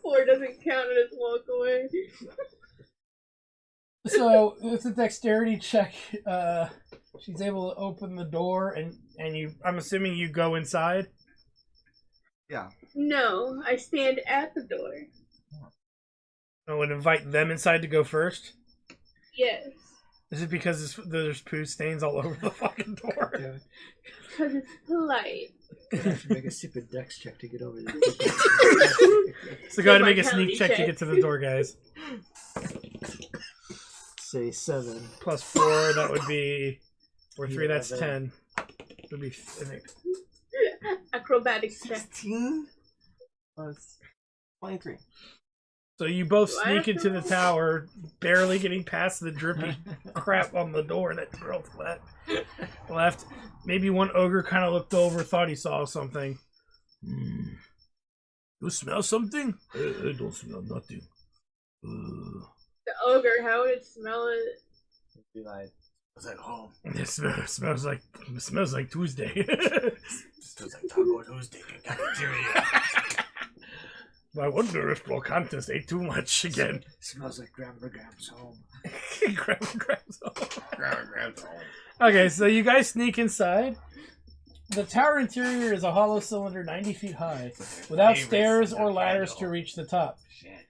4 doesn't count as walk away. so it's a dexterity check. She's able to open the door, and you. I'm assuming you go inside. Yeah. No, I stand at the door. I would invite them inside to go first. Yes. Is it because there's poo stains all over the fucking door? Because it's polite. I have to make a stupid dex check to get over there. So go ahead and make a Vitality sneak check to check. get to the door, guys. Say 7. Plus 4, that would be. Or 3, that's 10. Would be. I think. Acrobatics check. 16 plus 23. So you both Do I sneak have into to the roll? tower, barely getting past the drippy crap on the door that Growth left. Maybe one ogre kind of looked over, thought he saw something. You smell something? I don't smell nothing. The ogre, how would it smell it? Be like, it's like home. It smells like Tuesday. It smells like Taco Tuesday in cafeteria. I wonder if Brocantus ate too much again. Smells like Grandma Gram's home. Grabs Okay, so you guys sneak inside. The tower interior is a hollow cylinder 90 feet high, without stairs or ladders to reach the top. Shit.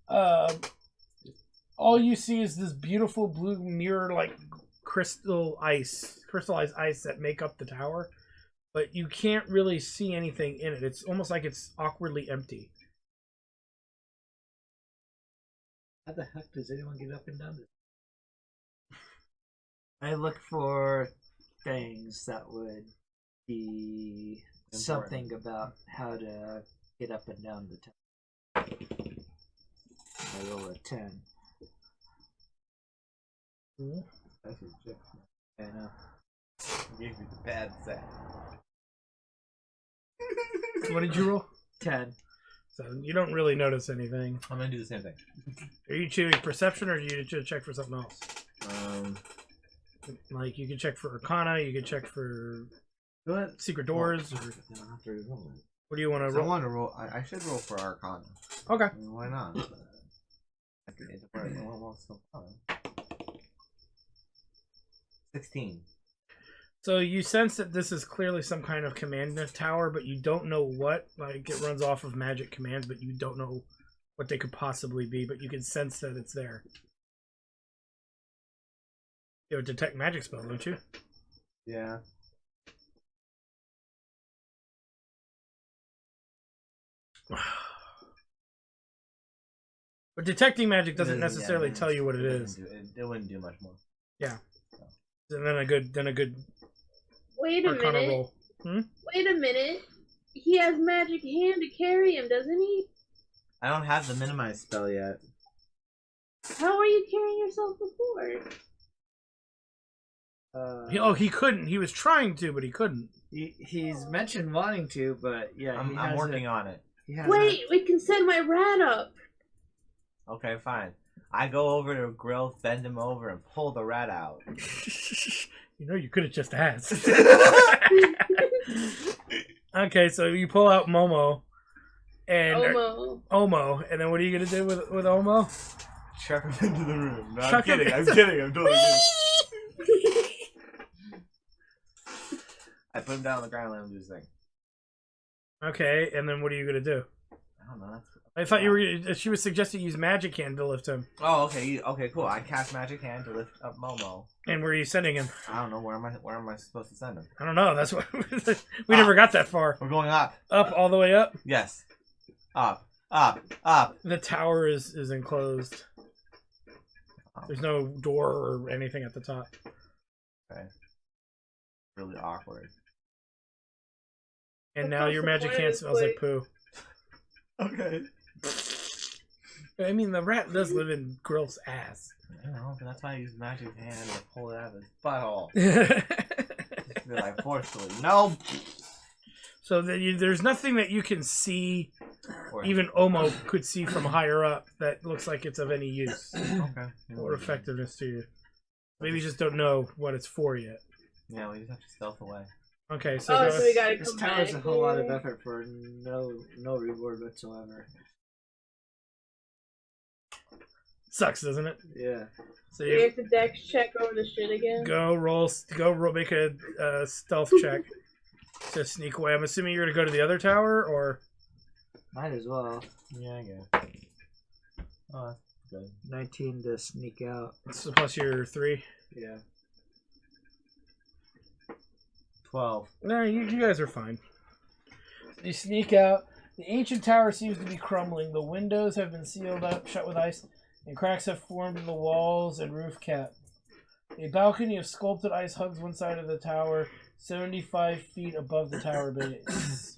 All you see is this beautiful blue mirror-like crystallized ice that make up the tower, but you can't really see anything in it. It's almost like it's awkwardly empty. How the heck does anyone get up and down this? I look for things that would be something about how to get up and down the tower. I roll a 10. That's your chip. I know. Gave you the bad set. What did you roll? 10. So you don't really notice anything. I'm gonna do the same thing. Are you choosing perception, or do you check for something else? Like you can check for Arcana, you can check for What? secret doors, or what do you want to I roll? want to roll. I should roll for Arcana. Okay. I mean, why not? I could hit the first one. Well, so fun. 16. So you sense that this is clearly some kind of command tower, but you don't know what. Like it runs off of magic commands, but you don't know what they could possibly be. But you can sense that it's there. You have a detect magic spell, don't you? Yeah. But detecting magic doesn't It doesn't- necessarily yeah, tell you what it wouldn't is. It wouldn't do much more. Yeah. And then a good Wait a Arcana minute. roll. Wait a minute. He has magic hand to carry him, doesn't he? I don't have the minimize spell yet. How are you carrying yourself before? He couldn't. He was trying to, but he couldn't. He's mentioned wanting to, but yeah, I'm working on it. Wait, we can send my rat up. Okay, fine. I go over to Grilth, bend him over, and pull the rat out. You know, you could have just asked. Okay, so you pull out Momo and Omo, and then what are you gonna do with Omo? Chuck him into the room. No, I'm Chuck him kidding. I'm kidding. I'm totally kidding. I put him down on the ground and let him do his thing. Okay, and then what are you gonna do? I don't know. That's... I thought you were. She was suggesting use Magic Hand to lift him. Oh, okay. Okay, cool. I cast Magic Hand to lift up Momo. And where are you sending him? I don't know. Where am I supposed to send him? I don't know. That's what we never got that far. We're going up. Up all the way up. Yes. Up. Up. Up. The tower is enclosed. There's no door or anything at the top. Okay. Really awkward. And now your magic hand smells like poo. Okay. I mean, the rat does live in Grill's ass. I know, but that's why I use Magic Hand to pull it out of his butthole. They're like forcefully. No. So there's nothing that you can see, even Omo could see from higher up, that looks like it's of any use Okay. or effectiveness to you. Maybe you just don't know what it's for yet. Yeah, we just have to stealth away. Okay, so, So we gotta This come tower's back a whole lot of here. effort for no reward whatsoever. sucks, doesn't it? Yeah. So We you have to dex check over the shit again. go roll, make a stealth check to sneak away. I'm assuming you're gonna go to the other tower, or Might as well. Yeah, I guess. Oh, that's good. 19 to sneak out. so plus your 3. Yeah. 12. No, you guys are fine. You sneak out. The ancient tower seems to be crumbling. The windows have been sealed up, shut with ice, and cracks have formed in the walls and roof cap. A balcony of sculpted ice hugs one side of the tower, 75 feet above the tower base.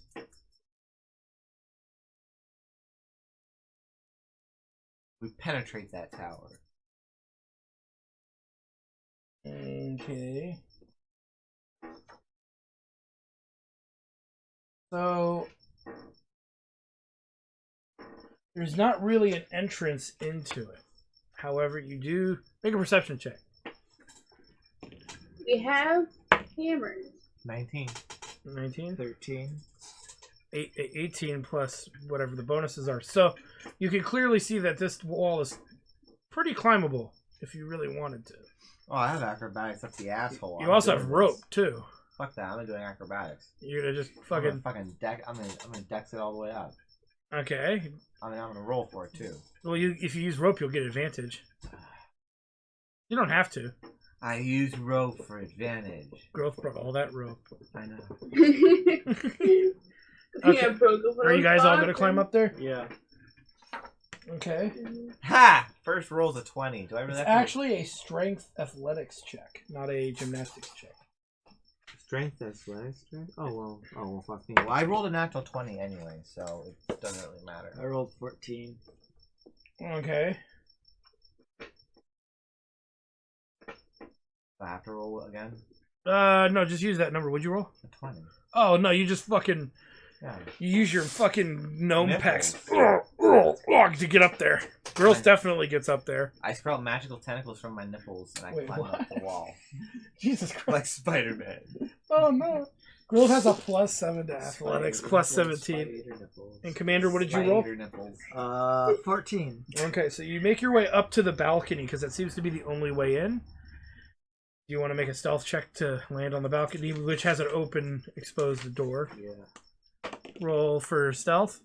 We penetrate that tower. Okay. So there's not really an entrance into it. However, you do make a perception check. We have hammers. 19. 19, 13. 18 plus whatever the bonuses are. So you can clearly see that this wall is pretty climbable if you really wanted to. Oh, I have acrobatics up the asshole. You I'm also doing have this. rope too. Fuck that. I'm not doing acrobatics. You're gonna just I'm fucking. gonna deck. I'm gonna dex it all the way up. Okay. I mean, I'm gonna roll for it too. Well, if you use rope, you'll get advantage. You don't have to. I use rope for advantage. Growth brought all that rope. I know. Okay. Yeah, broke it when Are I you was guys all boxing. gonna climb up there? Yeah. Okay. Ha! First roll's a 20. Do I really It's have to? actually a strength athletics check, not a gymnastics check. Strength athletics check? Oh well, fuck me. Well, I rolled a natural 20 anyway, so it doesn't really matter. I rolled 14. Okay. Do I have to roll again? No, just use that number. What'd you roll? A 20. Oh, no, you just fucking... Yeah. You use your fucking gnome Nipples. pecs to get up there. Grilth definitely gets up there. I sprout magical tentacles from my nipples and I Wait, climb up the wall. Jesus Christ. Like Spider-Man. Oh, no. Grilth has a +7 to athletics, Spider plus nipples, 17. spider nipples. And Commander, what did you roll? Spider nipples. 14. Okay, so you make your way up to the balcony, because that seems to be the only way in. Do you want to make a stealth check to land on the balcony, which has an open, exposed door? Yeah. Roll for stealth.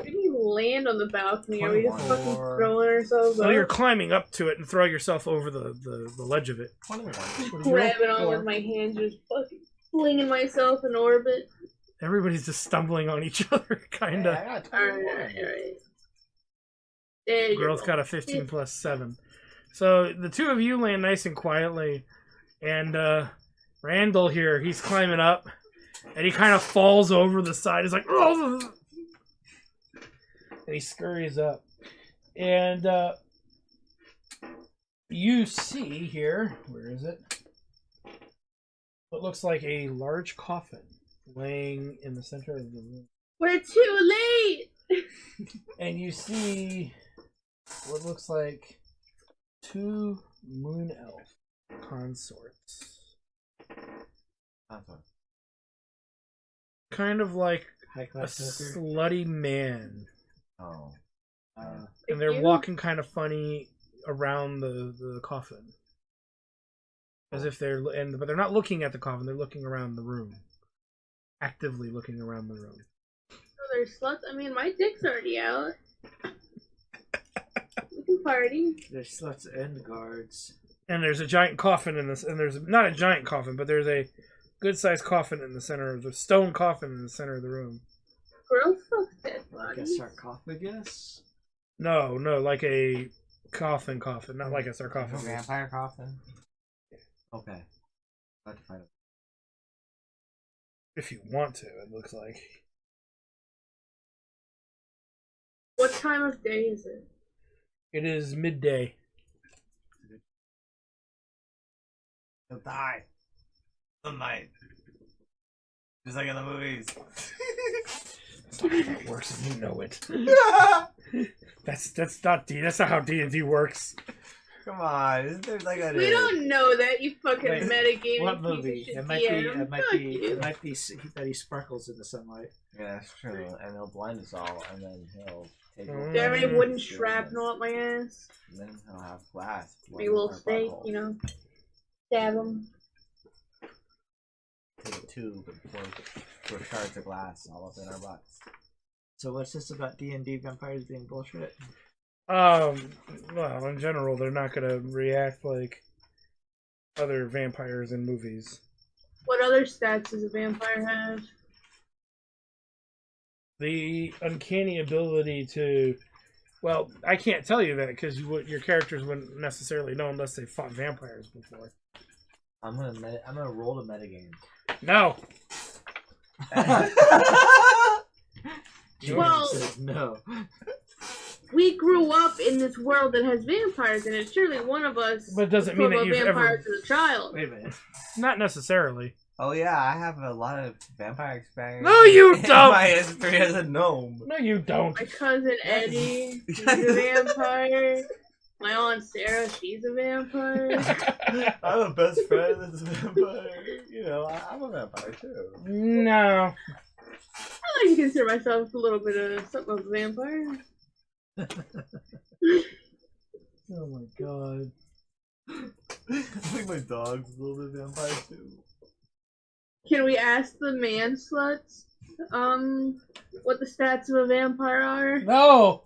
Didn't you land on the balcony? Are we just 21. fucking throwing ourselves Well, up? you're climbing up to it and throw yourself over the ledge of it. 21. What did you roll? Grabbing on 4. with my hands, just fucking flinging myself in orbit. Everybody's just stumbling on each other, kind of. Yeah, I got Alright, 21. alright. There you Girl's go. got a 15 plus 7. So the two of you land nice and quietly, and Randall here, he's climbing up, and he kind of falls over the side. He's like, oh! And he scurries up. And you see here, where is it? What looks like a large coffin laying in the center of the room. We're too late! And you see what looks like 2 moon elf consorts. That's fine. Kind of like High a class smoker. slutty man. Oh. And they're You? walking kind of funny around the coffin. As if but they're not looking at the coffin, they're looking around the room. Actively looking around the room. Oh, they're sluts. I mean, my dick's already out. We can party. There's sluts and guards. And there's a giant coffin in this, and there's not a giant coffin, but there's a good sized coffin in the center of the stone coffin in the center of the room. Girls fuck dead Like a bodies. sarcophagus. No, like a coffin, not like a sarcophagus. Vampire coffin? Okay. I'll have to find it. If you want to, it looks like. What time of day is it? It is midday. He'll die. Sunlight. Just like in the movies. That's not how it works, and you know it. That's not D. That's not how D&D works. Come on, isn't there like a... We don't know that, you fucking Wait, metagaming What piece of movie? shit. It might be. DM. It might Fuck be. you. It might be that he sparkles in the sunlight. Yeah, that's true. And he'll blind us all, and then he'll take Mm. There any Mm. wooden shrapnel up my ass? And then he'll have glass. Maybe a little steak, you know. Stab him. Take a tube and pour shards of glass all up in our butts. So what's this about D&D vampires being bullshit? Well, in general, they're not gonna react like other vampires in movies. What other stats does a vampire have? The uncanny ability to, well, I can't tell you that because your characters wouldn't necessarily know unless they fought vampires before. I'm gonna roll the metagame. No. Well- Said no. We grew up in this world that has vampires in it. Surely one of us But it doesn't mean was that full of you've ever. vampires as a child. Wait a minute. Not necessarily. Oh yeah, I have a lot of vampire experience. No, you in don't. My history as a gnome. No, you don't. My cousin Eddie, he's a vampire. My aunt Sarah, she's a vampire. I have a best friend that's a vampire. You know, I'm a vampire too. No. I like to consider myself a little bit of something of a vampire. Oh my god. I think my dog's a little bit vampire too. Can we ask the man sluts? What the stats of a vampire are? No!